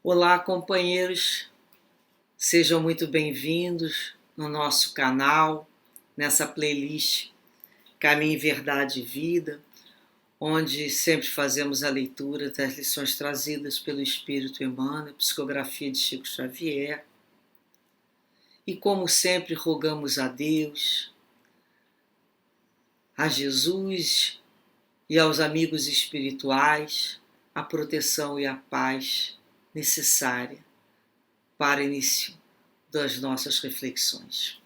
Olá, companheiros, sejam muito bem-vindos no nosso canal, nessa playlist Caminho, Verdade e Vida, onde sempre fazemos a leitura das lições trazidas pelo Espírito Emmanuel, psicografia de Chico Xavier. E como sempre, rogamos a Deus, a Jesus e aos amigos espirituais a proteção e a paz necessária para início das nossas reflexões.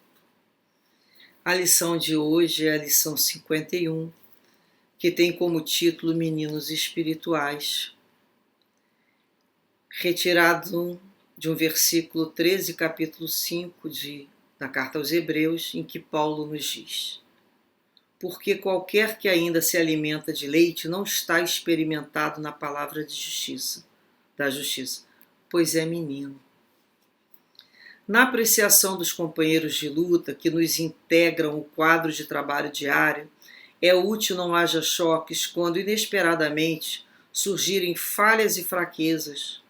A lição de hoje é a lição 51, que tem como título Meninos Espirituais, retirado de um versículo 13, capítulo 5 da Carta aos Hebreus, em que Paulo nos diz: porque qualquer que ainda se alimenta de leite não está experimentado na palavra da justiça, pois é menino. Na apreciação dos companheiros de luta que nos integram o quadro de trabalho diário, é útil não haja choques quando inesperadamente surgirem falhas e fraquezas.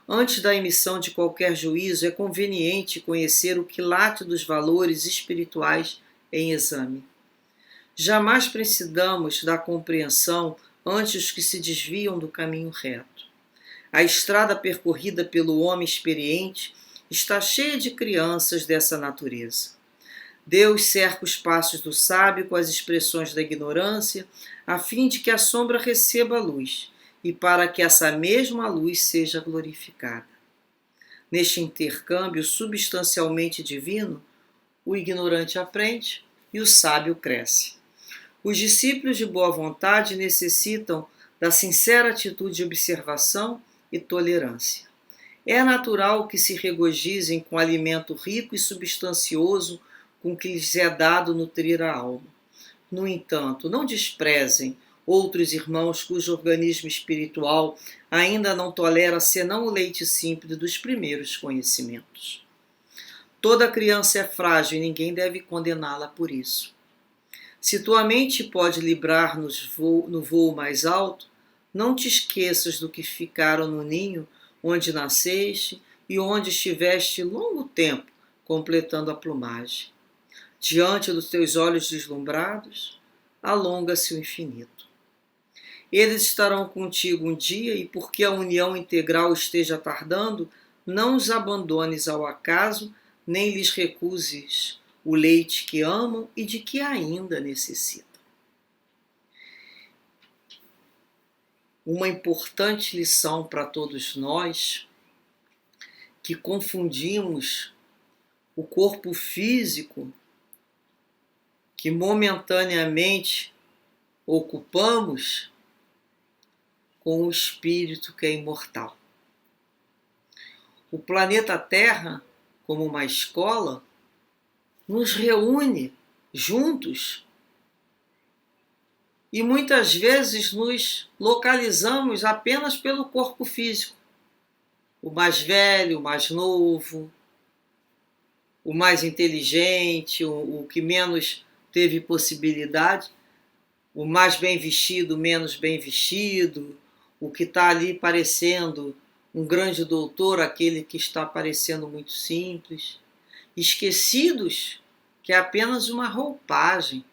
Antes da emissão de qualquer juízo, é conveniente conhecer o quilate dos valores espirituais em exame. Jamais precisamos da compreensão antes que se desviam do caminho reto. A estrada percorrida pelo homem experiente está cheia de crianças dessa natureza. Deus cerca os passos do sábio com as expressões da ignorância, a fim de que a sombra receba a luz e para que essa mesma luz seja glorificada. Neste intercâmbio substancialmente divino, o ignorante aprende e o sábio cresce. Os discípulos de boa vontade necessitam da sincera atitude de observação e tolerância. É natural que se regozijem com o alimento rico e substancioso com que lhes é dado nutrir a alma. No entanto, não desprezem outros irmãos cujo organismo espiritual ainda não tolera senão o leite simples dos primeiros conhecimentos. Toda criança é frágil e ninguém deve condená-la por isso. Se tua mente pode livrar no voo mais alto, não te esqueças do que ficaram no ninho onde nasceste e onde estiveste longo tempo completando a plumagem. Diante dos teus olhos deslumbrados, alonga-se o infinito. Eles estarão contigo um dia e porque a união integral esteja tardando, não os abandones ao acaso, nem lhes recuses o leite que amam e de que ainda necessitam. Uma importante lição para todos nós que confundimos o corpo físico que momentaneamente ocupamos com o espírito que é imortal. O planeta Terra, como uma escola, nos reúne juntos e muitas vezes nos localizamos apenas pelo corpo físico. O mais velho, o mais novo, o mais inteligente, o que menos teve possibilidade, o mais bem vestido, menos bem vestido, o que está ali parecendo um grande doutor, aquele que está parecendo muito simples, esquecidos que é apenas uma roupagem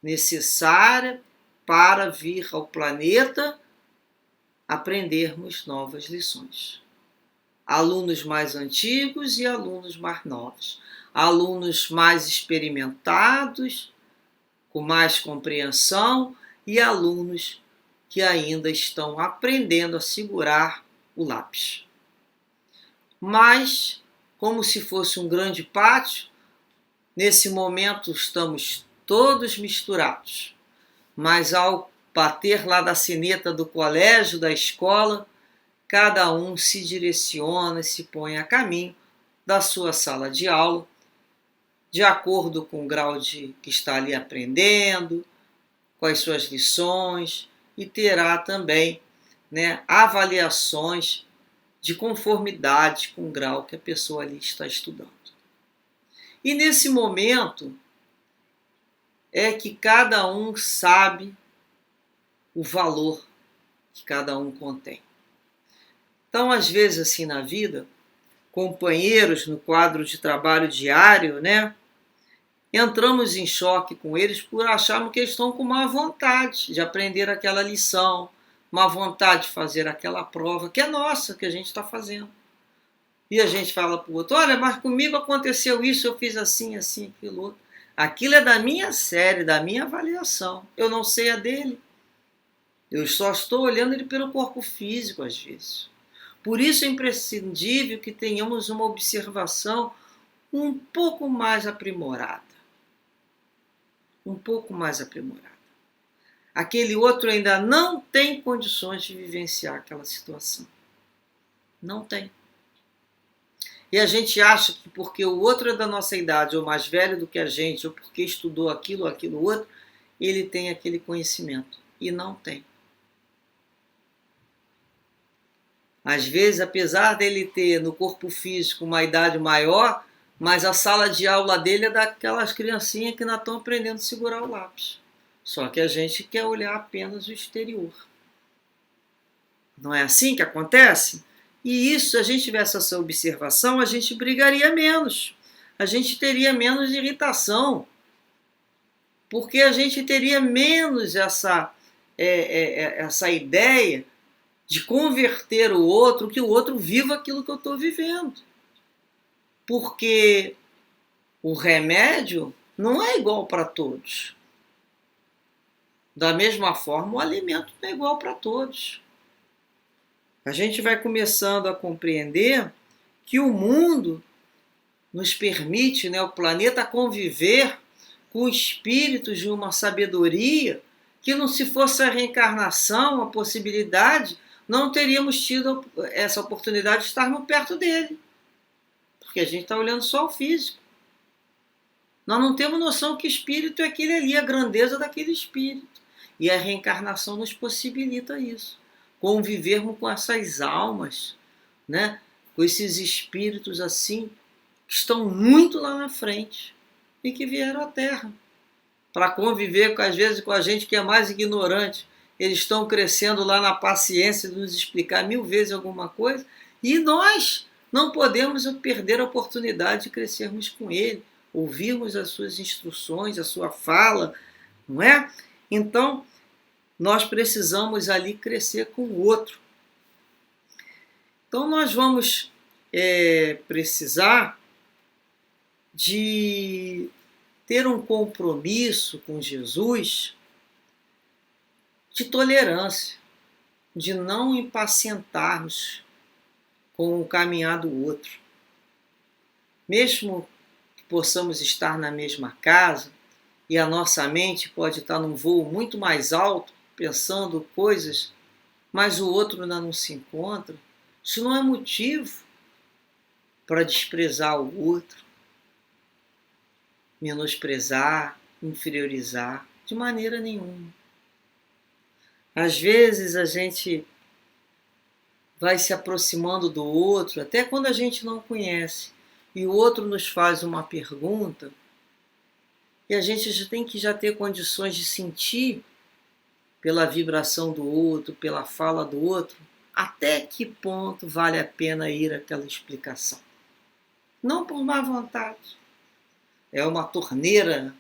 necessária para vir ao planeta aprendermos novas lições. Alunos mais antigos e alunos mais novos, alunos mais experimentados, com mais compreensão, e alunos que ainda estão aprendendo a segurar o lápis. Mas, como se fosse um grande pátio, nesse momento estamos todos misturados, mas ao bater lá da sineta do colégio, da escola, cada um se direciona e se põe a caminho da sua sala de aula, de acordo com o grau que está ali aprendendo, com as suas lições, e terá também avaliações de conformidade com o grau que a pessoa ali está estudando. E nesse momento é que cada um sabe o valor que cada um contém. Então, às vezes, assim, na vida, companheiros no quadro de trabalho diário, né? Entramos em choque com eles por acharmos que eles estão com má vontade de aprender aquela lição, má vontade de fazer aquela prova, que é nossa, que a gente está fazendo. E a gente fala para o outro, olha, mas comigo aconteceu isso, eu fiz assim, assim, aquilo outro. Aquilo é da minha série, da minha avaliação. Eu não sei a dele. Eu só estou olhando ele pelo corpo físico, às vezes. Por isso é imprescindível que tenhamos uma observação um pouco mais aprimorada. Um pouco mais aprimorada. Aquele outro ainda não tem condições de vivenciar aquela situação. Não tem. E a gente acha que porque o outro é da nossa idade, ou mais velho do que a gente, ou porque estudou aquilo ou aquilo outro, ele tem aquele conhecimento. E não tem. Às vezes, apesar dele ter no corpo físico uma idade maior, mas a sala de aula dele é daquelas criancinhas que não estão aprendendo a segurar o lápis. Só que a gente quer olhar apenas o exterior. Não é assim que acontece? E isso, se a gente tivesse essa observação, a gente brigaria menos. A gente teria menos irritação. Porque a gente teria menos essa ideia de converter o outro, que o outro viva aquilo que eu estou vivendo. Porque o remédio não é igual para todos. Da mesma forma, o alimento não é igual para todos. A gente vai começando a compreender que o mundo nos permite, né, o planeta, conviver com espíritos de uma sabedoria que, não se fosse a reencarnação, a possibilidade, não teríamos tido essa oportunidade de estarmos perto dele. Porque a gente está olhando só o físico. Nós não temos noção que espírito é aquele ali, a grandeza daquele espírito. E a reencarnação nos possibilita isso. Convivermos com essas almas, né? Com esses espíritos assim, que estão muito lá na frente e que vieram à Terra para conviver, às vezes, com a gente que é mais ignorante. Eles estão crescendo lá na paciência de nos explicar 1000 vezes alguma coisa e nós não podemos perder a oportunidade de crescermos com ele, ouvirmos as suas instruções, a sua fala, não é? Então, nós precisamos ali crescer com o outro. Então, nós vamos precisar de ter um compromisso com Jesus de tolerância, de não impacientarmos com o caminhar do outro. Mesmo que possamos estar na mesma casa e a nossa mente pode estar num voo muito mais alto, pensando coisas, mas o outro ainda não se encontra, isso não é motivo para desprezar o outro, menosprezar, inferiorizar, de maneira nenhuma. Às vezes a gente vai se aproximando do outro, até quando a gente não conhece, e o outro nos faz uma pergunta, e a gente já tem que ter condições de sentir pela vibração do outro, pela fala do outro, até que ponto vale a pena ir àquela explicação. Não por má vontade. É uma torneira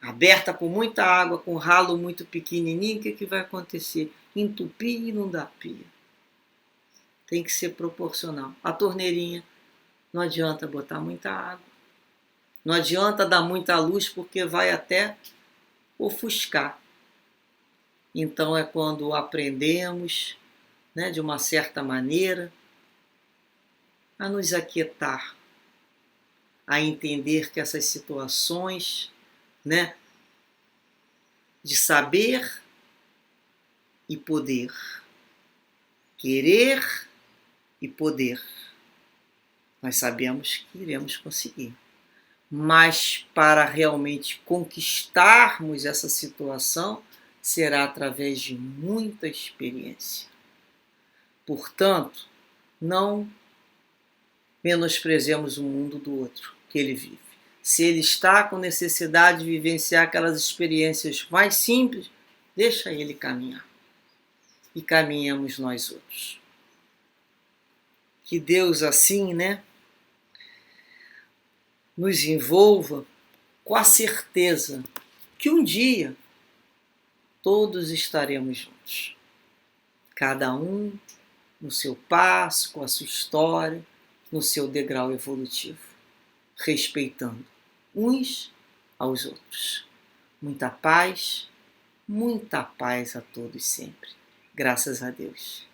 aberta com muita água, com um ralo muito pequenininho, o que vai acontecer? Entupir e inundar a pia. Tem que ser proporcional. A torneirinha, não adianta botar muita água. Não adianta dar muita luz, porque vai até ofuscar. Então é quando aprendemos, né, de uma certa maneira, a nos aquietar, a entender que essas situações, né, de saber e poder, querer e poder, nós sabemos que iremos conseguir. Mas para realmente conquistarmos essa situação, será através de muita experiência. Portanto, não menosprezemos o mundo do outro que ele vive. Se ele está com necessidade de vivenciar aquelas experiências mais simples, deixa ele caminhar. E caminhamos nós outros. que Deus assim, né, nos envolva com a certeza que um dia todos estaremos juntos. Cada um no seu passo, com a sua história, no seu degrau evolutivo, respeitando uns aos outros. Muita paz a todos sempre. Graças a Deus.